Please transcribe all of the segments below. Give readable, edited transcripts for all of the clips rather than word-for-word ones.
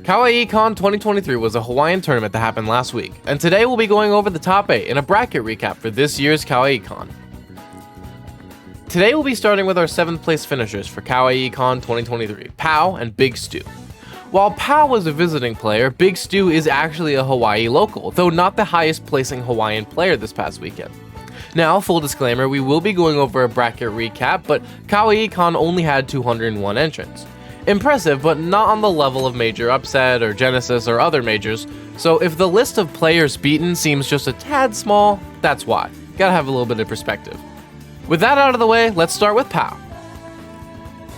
KawaiiCon 2023 was a Hawaiian tournament that happened last week, and today we'll be going over the top 8 in a bracket recap for this year's KawaiiCon. Today we'll be starting with our 7th place finishers for KawaiiCon 2023, Pao and Big Stu. While Pao was a visiting player, Big Stu is actually a Hawaii local, though not the highest placing Hawaiian player this past weekend. Now, full disclaimer, we will be going over a bracket recap, but KawaiiCon only had 201 entrants. Impressive, but not on the level of Major Upset or Genesis or other majors, so if the list of players beaten seems just a tad small, that's why. Gotta have a little bit of perspective. With that out of the way, let's start with Pao.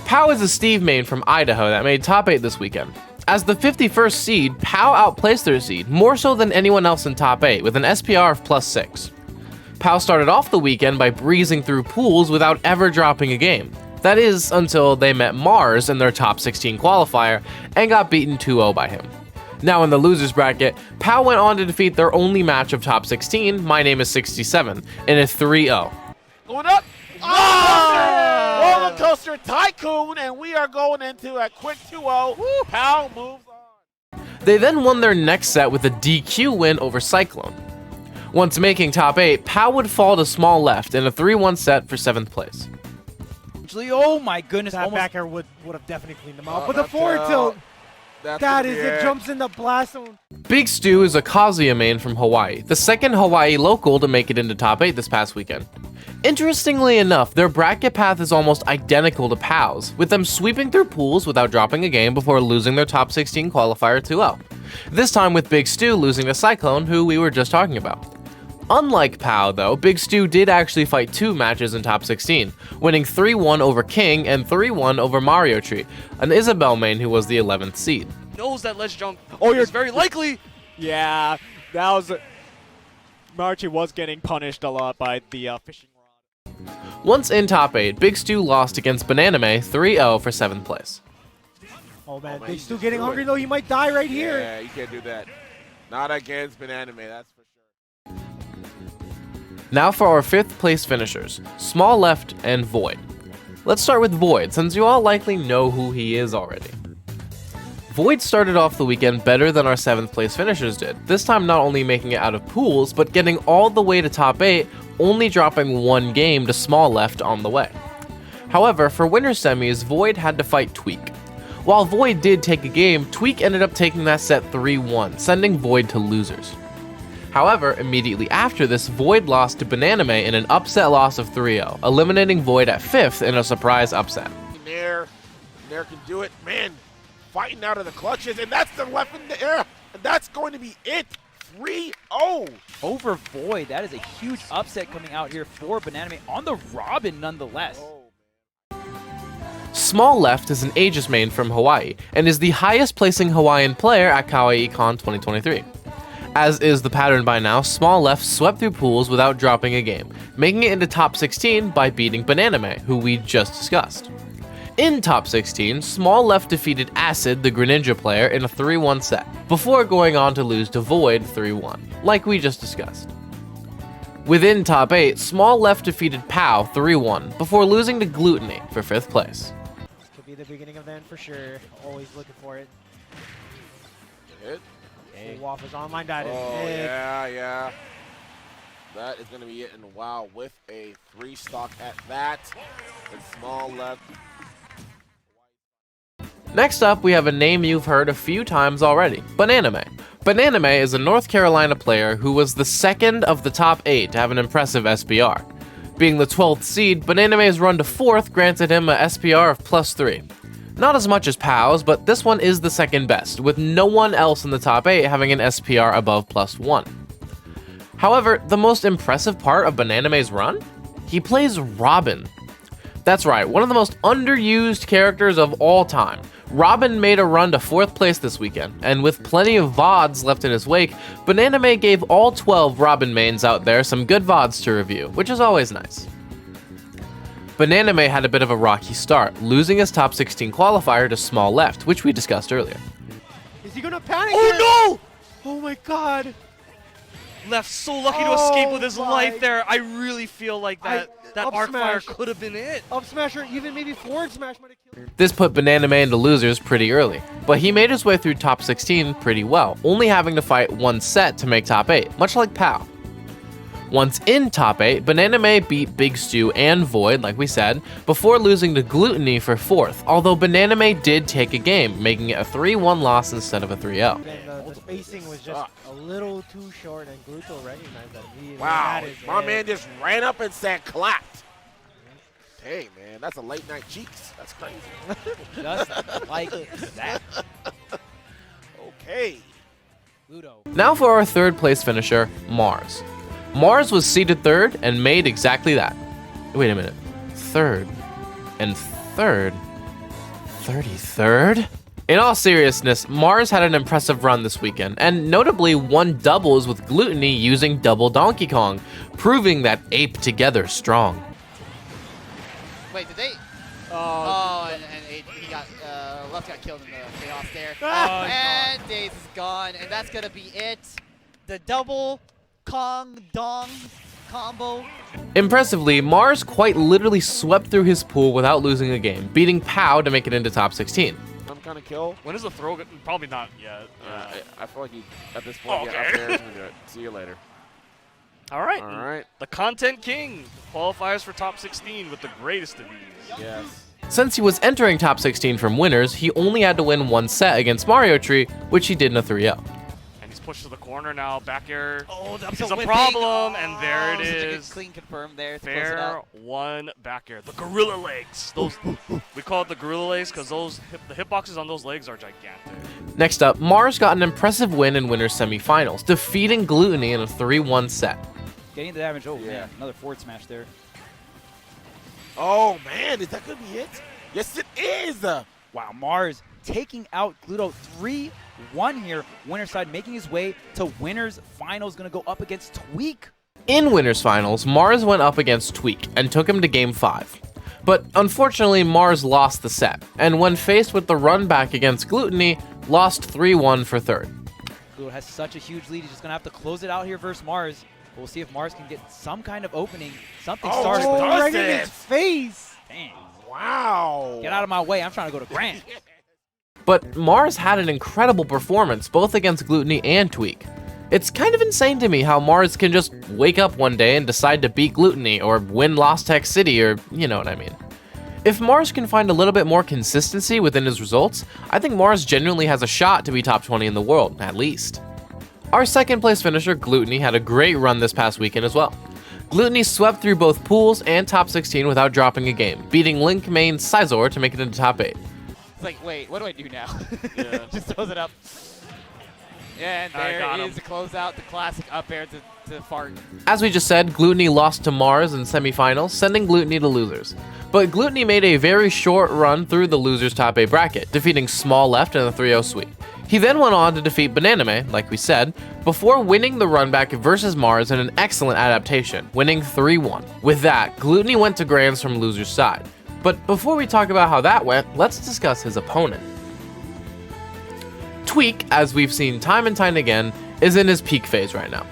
Pao is a Steve main from Idaho that made top 8 this weekend. As the 51st seed, Pao outplaced their seed, more so than anyone else in top 8, with an SPR of +6. Pao started off the weekend by breezing through pools without ever dropping a game. That is, until they met Mars in their top 16 qualifier and got beaten 2-0 by him. Now in the losers bracket, Pao went on to defeat their only match of top 16, My Name is 67, in a 3-0. Going up! Oh! Roller coaster tycoon, and we are going into a quick 2-0. Pao moves on. They then won their next set with a DQ win over Cyclone. Once making top 8, Pao would fall to Small Left in a 3-1 set for 7th place. Oh my goodness, that almost. backer would have definitely cleaned them out. But the forward tilt, that is, it jumps in the blast zone. Big Stu is a Kazuya main from Hawaii, the second Hawaii local to make it into top 8 this past weekend. Interestingly enough, their bracket path is almost identical to Pao's, with them sweeping through pools without dropping a game before losing their top 16 qualifier 2-0. This time with Big Stu losing to Cyclone, who we were just talking about. Unlike Pao, though, Big Stu did actually fight 2 matches in top 16, winning 3-1 over King and 3-1 over Mario Tree, an Isabel main who was the 11th seed. Knows that ledge jump is very likely. Yeah, that was... Marchi was getting punished a lot by the fishing rod. Once in top 8, Big Stu lost against Bananame 3-0 for 7th place. Oh man, Big Stu getting hungry though, he might die right here. Yeah, you can't do that. Not against Bananame, that's for sure. Now for our 5th place finishers, Small Left and Void. Let's start with Void, since you all likely know who he is already. Void started off the weekend better than our 7th place finishers did, this time not only making it out of pools, but getting all the way to top 8, only dropping 1 game to Small Left on the way. However, for winter semis, Void had to fight Tweek. While Void did take a game, Tweek ended up taking that set 3-1, sending Void to losers. However, immediately after this, Void lost to Bananame in an upset loss of 3-0, eliminating Void at 5th in a surprise upset. Nair can do it, man. Fighting out of the clutches, and that's the left in the air, and that's going to be it. 3-0 over Void. That is a huge upset coming out here for Bananame on the Robin nonetheless. Small Left is an Aegis main from Hawaii, and is the highest placing Hawaiian player at KawaiiCon 2023. As is the pattern by now, Small Left swept through pools without dropping a game, making it into top 16 by beating Bananame, who we just discussed. In top 16, Small Left defeated Acid, the Greninja player, in a 3-1 set, before going on to lose to Void 3-1, like we just discussed. Within top 8, Small Left defeated Pao 3-1, before losing to Glutonny for 5th place. Could be the beginning of the end for sure. Always looking for it. Hit. Waffles online, that is it. Yeah. That is going to be it, and wow, with a 3 stock at that, and Small Left. Next up, we have a name you've heard a few times already, Bananame. Bananame is a North Carolina player who was the 2nd of the top 8 to have an impressive SPR. Being the 12th seed, Bananame's run to 4th granted him a SPR of +3. Not as much as Pao's, but this one is the 2nd best, with no one else in the top 8 having an SPR above +1. However, the most impressive part of Bananame's run? He plays Robin. That's right, one of the most underused characters of all time. Robin made a run to 4th place this weekend, and with plenty of VODs left in his wake, Bananame gave all 12 Robin mains out there some good VODs to review, which is always nice. Bananame had a bit of a rocky start, losing his top 16 qualifier to Small Left, which we discussed earlier. Is he gonna panic? Oh no! Oh my god! Left so lucky to escape with his life there. I really feel like that arc fire smash. could have been it. Up smash or even maybe forward smash might have killed him. This put Bananame into losers pretty early. but he made his way through top 16 pretty well, only having to fight one set to make top 8, much like Pao. Once in top 8, Banana beat Big Stew and Void, like we said, before losing to Glutonny for 4th, although Banana did take a game, making it a 3-1 loss instead of a 3-0. The spacing was just a little too short, and Gluto recognized that immediately. Wow, That is my it. man just ran up and said clapped. Hey, man, that's a late night cheeks. That's crazy. Just like that. Okay. Ludo. Now for our 3rd place finisher, Mars. Mars was seeded 3rd and made exactly that. Wait a minute. 3rd and 3rd? 33rd? In all seriousness, Mars had an impressive run this weekend, and notably won doubles with Glutonny using double Donkey Kong, proving that ape together strong. Wait, did they? and he got Left got killed in the chaos there. And Daze is gone, and that's gonna be it. The double Kong Dong combo. Impressively, Mars quite literally swept through his pool without losing a game, beating Pao to make it into top 16. Some kind of kill. When is the throw? Probably not yet. I feel like he, at this point, Okay. yeah, up there is gonna do it. See you later. All right. All right. The Content King qualifies for top 16 with the greatest of these. Yes. Since he was entering top 16 from winners, he only had to win one set against Mario Tree, which he did in a 3-0. And he's pushed to the corner now. Back air Oh, that's is a problem, and there it Such a good is. clean confirm there to close it Fair out. one back air. The gorilla legs. Those we call it the gorilla legs because the hitboxes on those legs are gigantic. Next up, Mars got an impressive win in winners semifinals, defeating Glutonny in a 3-1 set. Getting the damage. Oh, Yeah. man. Another forward smash there. Oh, man, is that going to be it? Yes, it is. Wow, Mars taking out Gluto 3-1 here. Winner's side making his way to winners finals. Going to go up against Tweek. In winners finals, Mars went up against Tweek and took him to game 5. But unfortunately, Mars lost the set, and when faced with the run back against Glutonny, lost 3-1 for 3rd. Gluto has such a huge lead. He's just going to have to close it out here versus Mars. We'll see if Mars can get some kind of opening. Something Oh, started. does But right in it? his face. dang, Wow. get out of my way. I'm trying to go to Grant. But Mars had an incredible performance both against Glutonny and Tweek. It's kind of insane to me how Mars can just wake up one day and decide to beat Glutonny or win Lost Tech City, or you know what I mean. If Mars can find a little bit more consistency within his results, I think Mars genuinely has a shot to be top 20 in the world, at least. Our 2nd place finisher, Glutonny, had a great run this past weekend as well. Glutonny swept through both pools and top 16 without dropping a game, beating Link main Sizor to make it into top 8. It's like, wait, what do I do now? Yeah. Just throws it up. And I got there him. is the closeout, the classic up air to fart. As we just said, Glutonny lost to Mars in semifinals, sending Glutonny to losers. But Glutonny made a very short run through the losers top 8 bracket, defeating Small Left in a 3-0 sweep. He then went on to defeat Banana, like we said, before winning the run back versus Mars in an excellent adaptation, winning 3-1. With that, Glutonny went to grands from loser's side. But before we talk about how that went, let's discuss his opponent. Tweek, as we've seen time and time again, is in his peak phase right now.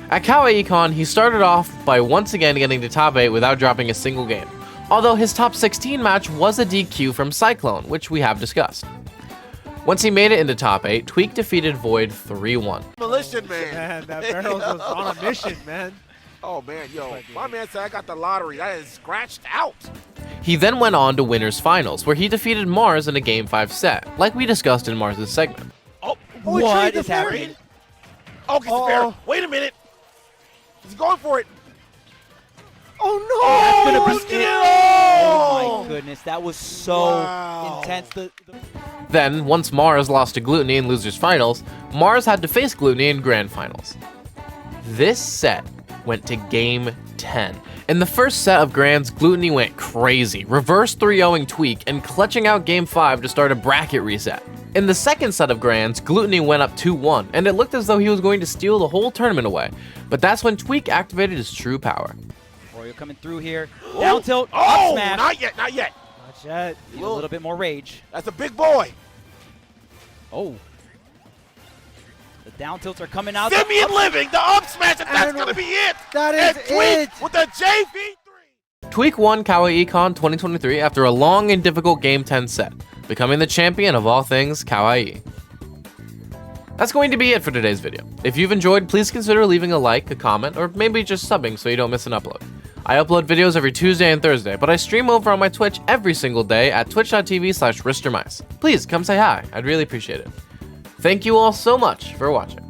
At Kawaii Con, he started off by once again getting to top 8 without dropping a single game, although his top 16 match was a DQ from Cyclone, which we have discussed. Once he made it into top 8, Tweek defeated Void 3-1. Demolition Man. Man, that Barrels was on a mission, man. Oh, man, yo, my man said I got the lottery. That is scratched out. He then went on to winners finals, where he defeated Mars in a game 5 set, like we discussed in Mars' segment. Oh, Oh, he What traded is the fair. happening? oh, gets the fair. Wait a minute. He's going for it. Oh, no. Oh, gonna be risking it. it Oh all. my goodness, that was so Wow. intense. Then, once Mars lost to Glutonny in losers finals, Mars had to face Glutonny in grand finals. This set went to game 10. In the first set of grands, Glutonny went crazy, reverse 3-0ing Tweek and clutching out game 5 to start a bracket reset. In the second set of grands, Glutonny went up 2-1, and it looked as though he was going to steal the whole tournament away. But that's when Tweek activated his true power. Royal coming through here. Down tilt, up Oh, smash. not yet, not yet. Not yet. Need a little bit more rage. That's a big boy. Oh. The down tilts are coming out. Simeon living, the up smash, and that's And going to be it. That And is Tweek it. with the JV3. Tweek won Kawaii Con 2023 after a long and difficult game 10 set. becoming the champion of all things kawaii. That's going to be it for today's video. If you've enjoyed, please consider leaving a like, a comment, or maybe just subbing so you don't miss an upload. I upload videos every Tuesday and Thursday, but I stream over on my Twitch every single day at twitch.tv/ristermice. Please come say hi, I'd really appreciate it. Thank you all so much for watching.